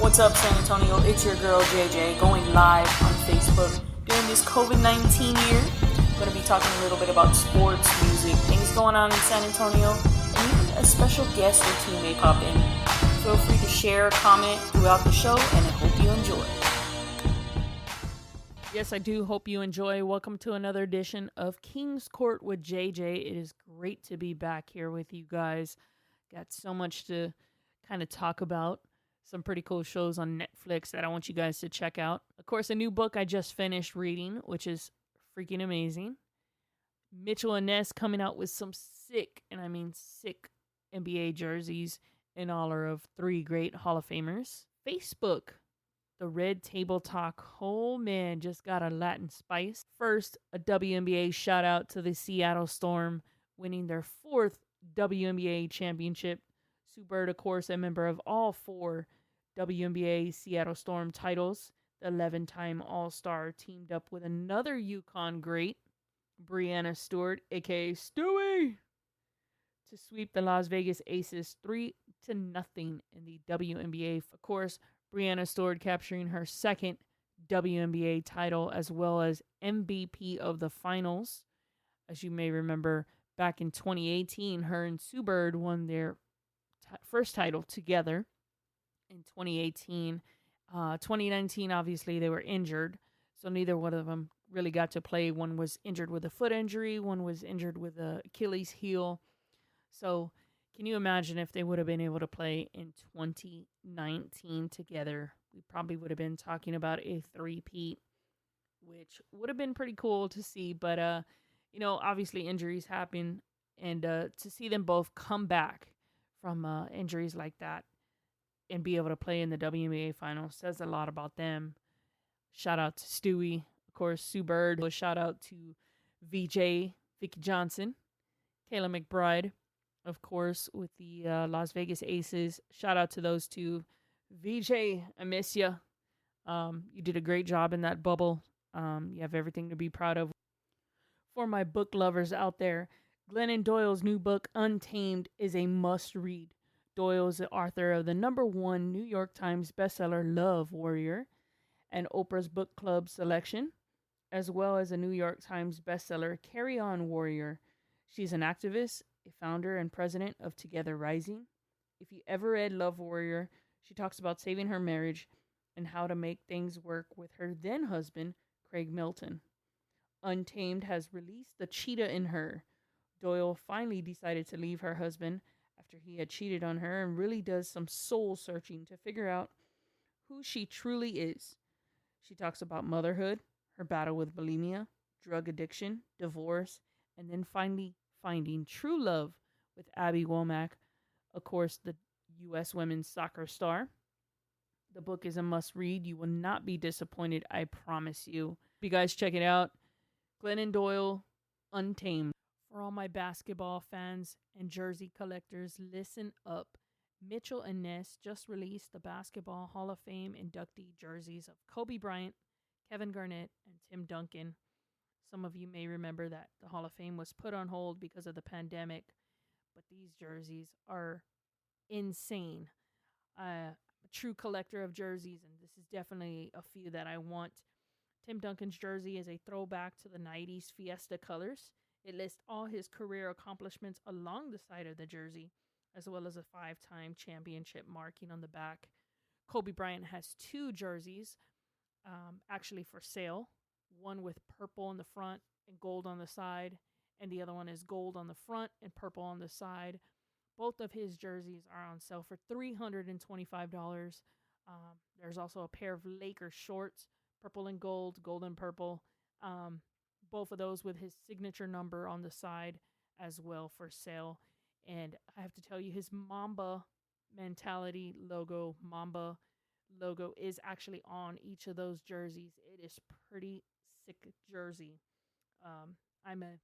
What's up, San Antonio? It's your girl JJ going live on Facebook during this COVID-19 year. I'm going to be talking a little bit about sports, music, things going on in San Antonio, and even a special guest or two may pop in. Feel free to share, comment throughout the show, and I hope you enjoy. Yes, I do hope you enjoy. Welcome to another edition of King's Court with JJ. It is great to be back here with you guys. Got so much to kind of talk about. Some pretty cool shows on Netflix that I want you guys to check out. Of course, a new book I just finished reading, which is freaking amazing. Mitchell and Ness coming out with some sick, and I mean sick, NBA jerseys in honor of three great Hall of Famers. Facebook, the Red Table Talk. Oh man, just got a Latin spice. First, a WNBA shout out to the Seattle Storm winning their fourth WNBA championship. Sue Bird, of course, a member of all four WNBA Seattle Storm titles. The 11-time All-Star teamed up with another UConn great, Breanna Stewart, a.k.a. Stewie, to sweep the Las Vegas Aces 3-0 in the WNBA. Of course, Breanna Stewart capturing her second WNBA title as well as MVP of the finals. As you may remember, back in 2018, her and Sue Bird won their first title together in 2018. 2019, obviously, they were injured, so neither one of them really got to play. One was injured with a foot injury, one was injured with an Achilles heel. So can you imagine if they would have been able to play in 2019 together? We probably would have been talking about a three-peat, which would have been pretty cool to see. But, obviously injuries happen, and to see them both come back from injuries like that and be able to play in the WNBA finals says a lot about them. Shout out to Stewie. Of course, Sue Bird. A shout out to VJ, Vicky Johnson, Kayla McBride, of course, with the Las Vegas Aces. Shout out to those two. VJ, I miss you. You did a great job in that bubble. You have everything to be proud of. For my book lovers out there, Glennon Doyle's new book, Untamed, is a must-read. Doyle is the author of the #1 New York Times bestseller, Love Warrior, and Oprah's Book Club selection, as well as a New York Times bestseller, Carry On Warrior. She's an activist, a founder and president of Together Rising. If you ever read Love Warrior, she talks about saving her marriage and how to make things work with her then-husband, Craig Milton. Untamed has released the cheetah in her. Doyle finally decided to leave her husband after he had cheated on her and really does some soul-searching to figure out who she truly is. She talks about motherhood, her battle with bulimia, drug addiction, divorce, and then finally finding true love with Abby Womack, of course, the U.S. women's soccer star. The book is a must-read. You will not be disappointed, I promise you. If you guys check it out, Glennon Doyle, Untamed. For all my basketball fans and jersey collectors, listen up. Mitchell and Ness just released the Basketball Hall of Fame inductee jerseys of Kobe Bryant, Kevin Garnett, and Tim Duncan. Some of you may remember that the Hall of Fame was put on hold because of the pandemic, but these jerseys are insane. A true collector of jerseys, and this is definitely a few that I want. Tim Duncan's jersey is a throwback to the 90s Fiesta colors. It lists all his career accomplishments along the side of the jersey, as well as a 5-time championship marking on the back. Kobe Bryant has 2 jerseys actually for sale. One with purple on the front and gold on the side, and the other one is gold on the front and purple on the side. Both of his jerseys are on sale for $325. There's also a pair of Lakers shorts, purple and gold, gold and purple. Both of those with his signature number on the side as well for sale. And I have to tell you, his Mamba mentality logo, Mamba logo, is actually on each of those jerseys. It is pretty sick jersey. I'm a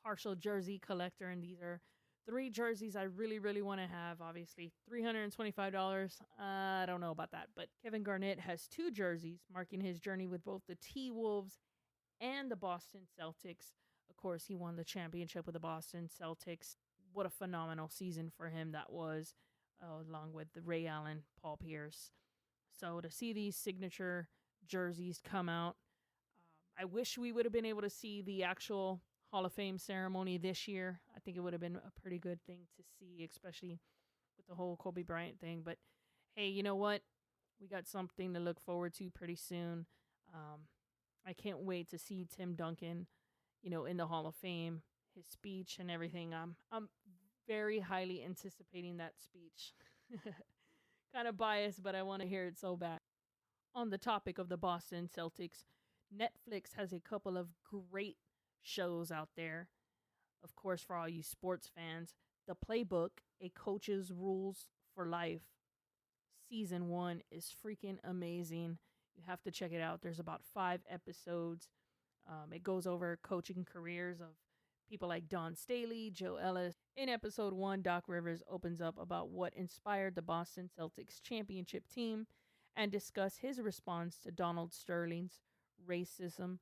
partial jersey collector, and these are 3 jerseys I really, really want to have. Obviously, $325. I don't know about that. But Kevin Garnett has 2 jerseys, marking his journey with both the T-Wolves and the Boston Celtics. Of course, he won the championship with the Boston Celtics. What a phenomenal season for him that was, along with the Ray Allen, Paul Pierce. So to see these signature jerseys come out, I wish we would have been able to see the actual Hall of Fame ceremony this year. I think it would have been a pretty good thing to see, especially with the whole Kobe Bryant thing. But hey, you know what? We got something to look forward to pretty soon. Um, I can't wait to see Tim Duncan, in the Hall of Fame, his speech and everything. I'm very highly anticipating that speech. Kind of biased, but I want to hear it so bad. On the topic of the Boston Celtics, Netflix has a couple of great shows out there. Of course, for all you sports fans, The Playbook, A Coach's Rules for Life. Season 1 is freaking amazing. You have to check it out. There's about 5 episodes. It goes over coaching careers of people like Don Staley, Joe Ellis. In episode 1, Doc Rivers opens up about what inspired the Boston Celtics championship team and discuss his response to Donald Sterling's racism.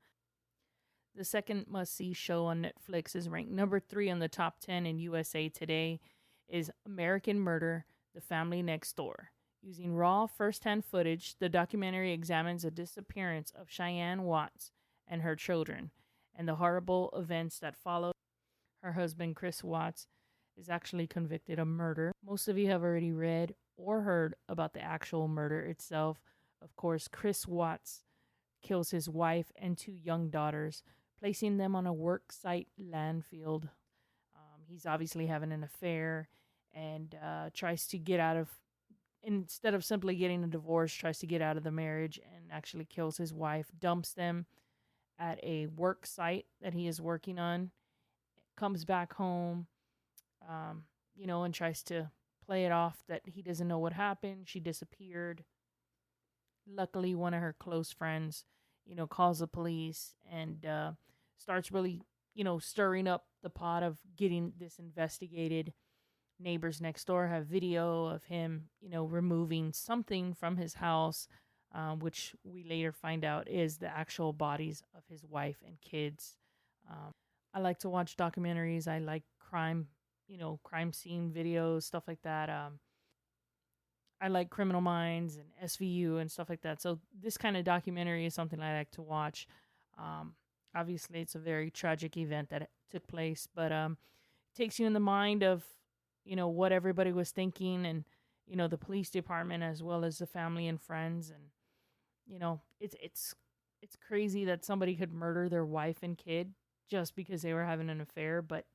The second must-see show on Netflix is ranked number 3 on the top 10 in USA Today is American Murder, The Family Next Door. Using raw first-hand footage, the documentary examines the disappearance of Cheyenne Watts and her children and the horrible events that followed. Her husband, Chris Watts, is actually convicted of murder. Most of you have already read or heard about the actual murder itself. Of course, Chris Watts kills his wife and 2 young daughters, placing them on a work site landfill. He's obviously having an affair and tries to get out of, instead of simply getting a divorce, tries to get out of the marriage and actually kills his wife, dumps them at a work site that he is working on, comes back home, and tries to play it off that he doesn't know what happened. She disappeared. Luckily, one of her close friends, calls the police and starts really, stirring up the pot of getting this investigated. Neighbors next door have video of him, removing something from his house, which we later find out is the actual bodies of his wife and kids. I like to watch documentaries. I like crime scene videos, stuff like that. I like Criminal Minds and SVU and stuff like that. So this kind of documentary is something I like to watch. Obviously, it's a very tragic event that took place, but takes you in the mind of, what everybody was thinking and, the police department as well as the family and friends. And, it's crazy that somebody could murder their wife and kid just because they were having an affair. But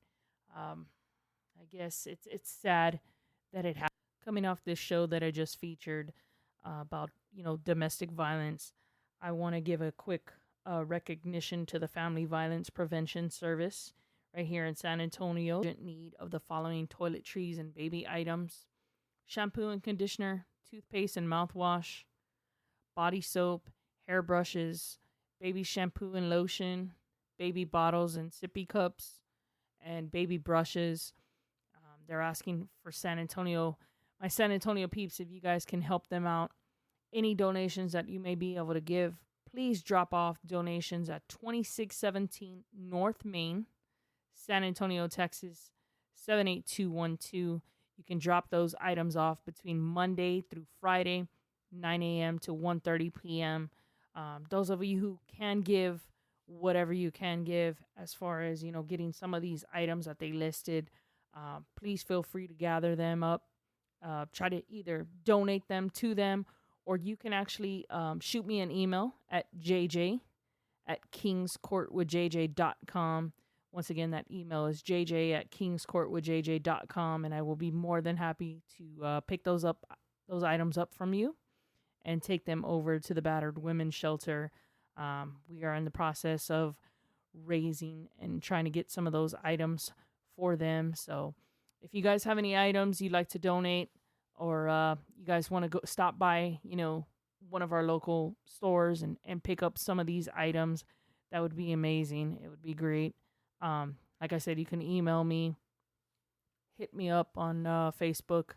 I guess it's sad that it happened. Coming off this show that I just featured about, domestic violence, I want to give a quick recognition to the Family Violence Prevention Service right here in San Antonio. Urgent need of the following toiletries and baby items: shampoo and conditioner, toothpaste and mouthwash, body soap, hairbrushes, baby shampoo and lotion, baby bottles and sippy cups, and baby brushes. They're asking for my San Antonio peeps, if you guys can help them out. Any donations that you may be able to give, please drop off donations at 2617 North Main, San Antonio, Texas, 78212. You can drop those items off between Monday through Friday, 9 a.m. to 1:30 p.m. Those of you who can give whatever you can give as far as, getting some of these items that they listed, please feel free to gather them up. Try to either donate them to them, or you can actually shoot me an email at jj@kingscourtwithjj.com. Once again, that email is jj@kingscourtwithjj.com, and I will be more than happy to pick those items up from you and take them over to the battered women's shelter. We are in the process of raising and trying to get some of those items for them. So if you guys have any items you'd like to donate, or you guys want to go stop by, one of our local stores and pick up some of these items, that would be amazing. It would be great. Like I said, you can email me, hit me up on Facebook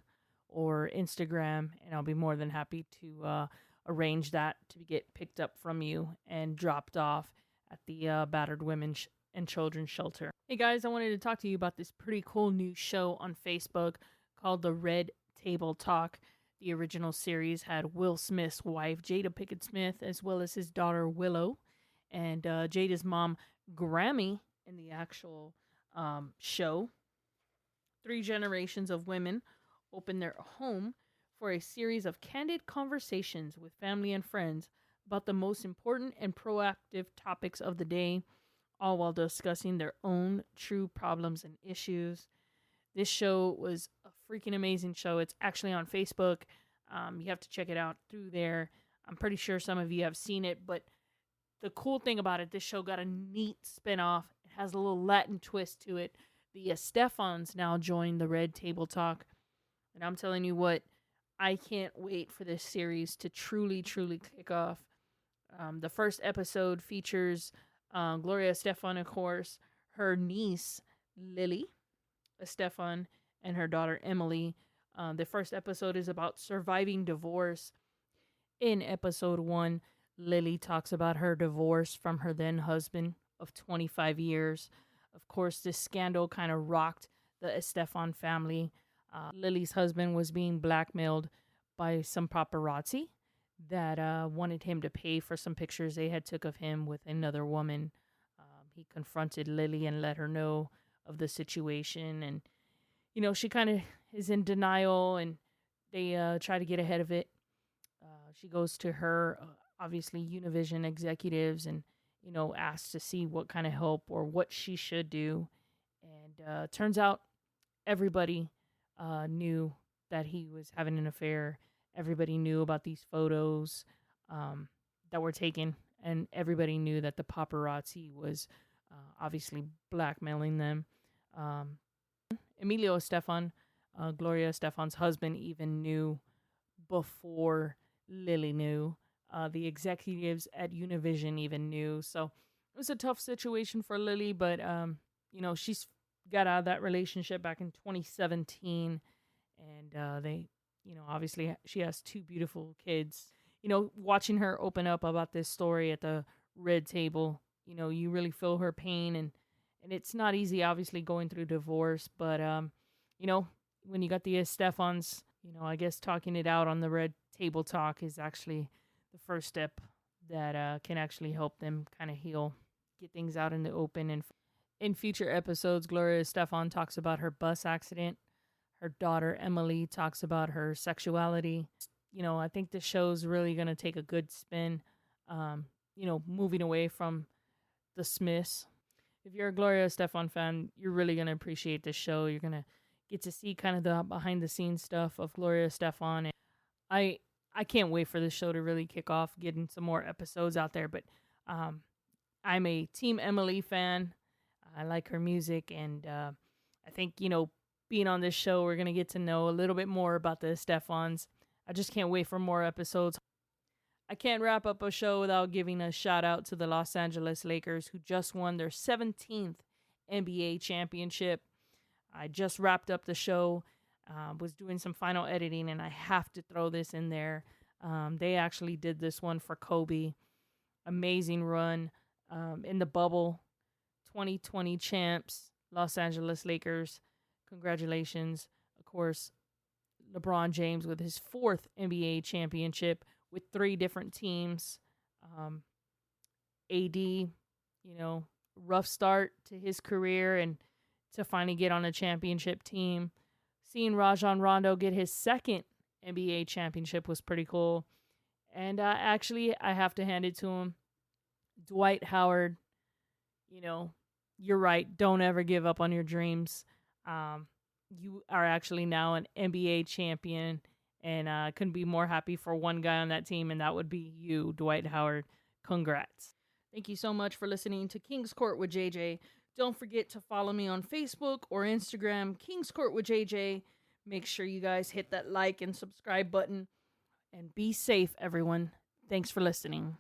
or Instagram, and I'll be more than happy to arrange that to get picked up from you and dropped off at the battered women and children's shelter. Hey guys, I wanted to talk to you about this pretty cool new show on Facebook called The Red Table Talk. The original series had Will Smith's wife, Jada Pinkett Smith, as well as his daughter, Willow, and Jada's mom, Grammy, in the actual show. Three generations of women opened their home for a series of candid conversations with family and friends about the most important and proactive topics of the day, all while discussing their own true problems and issues. This show was a freaking amazing show. It's actually on Facebook. You have to check it out through there. I'm pretty sure some of you have seen it, but the cool thing about it, this show got a neat spinoff. It has a little Latin twist to it. The Estefans now join the Red Table Talk. And I'm telling you what, I can't wait for this series to truly, truly kick off. The first episode features Gloria Estefan, of course, her niece, Lily Estefan, and her daughter, Emily. The first episode is about surviving divorce. In episode 1, Lily talks about her divorce from her then husband of 25 years. Of course, this scandal kind of rocked the Estefan family. Lily's husband was being blackmailed by some paparazzi that wanted him to pay for some pictures they had took of him with another woman. He confronted Lily and let her know of the situation. And, you know, she kind of is in denial, and they try to get ahead of it. She goes to her, obviously, Univision executives and, you know, asks to see what kind of help or what she should do. And turns out everybody knew that he was having an affair. Everybody knew about these photos that were taken, and everybody knew that the paparazzi was obviously blackmailing them. Emilio Estefan, Gloria Estefan's husband, even knew before Lily knew. The executives at Univision even knew. So it was a tough situation for Lily, but, you know, she's got out of that relationship back in 2017. And they, you know, obviously she has 2 beautiful kids. You know, watching her open up about this story at the Red Table, you know, you really feel her pain. And it's not easy, obviously, going through divorce. But, you know, when you got the Estefans, you know, I guess talking it out on the Red Table Talk is actually the first step that can actually help them kind of heal, get things out in the open. And in future episodes, Gloria Estefan talks about her bus accident. Her daughter, Emily, talks about her sexuality. You know, I think the show's really going to take a good spin, you know, moving away from the Smiths. If you're a Gloria Estefan fan, you're really going to appreciate this show. You're going to get to see kind of the behind-the-scenes stuff of Gloria Estefan. And I can't wait for this show to really kick off, getting some more episodes out there. But I'm a Team Emily fan. I like her music, and I think, you know, being on this show, we're going to get to know a little bit more about the Estefans. I just can't wait for more episodes. I can't wrap up a show without giving a shout out to the Los Angeles Lakers, who just won their 17th NBA championship. I just wrapped up the show, was doing some final editing, and I have to throw this in there. They actually did this one for Kobe. Amazing run in the bubble. 2020 champs, Los Angeles Lakers. Congratulations. Of course, LeBron James with his 4th NBA championship with 3 different teams. AD, you know, rough start to his career, and to finally get on a championship team. Seeing Rajon Rondo get his 2nd NBA championship was pretty cool. And actually, I have to hand it to him. Dwight Howard, you know, you're right. Don't ever give up on your dreams. You are actually now an NBA champion, and I couldn't be more happy for one guy on that team, and that would be you, Dwight Howard. Congrats. Thank you so much for listening to King's Court with JJ. Don't forget to follow me on Facebook or Instagram, King's Court with JJ. Make sure you guys hit that like and subscribe button, and be safe, everyone. Thanks for listening.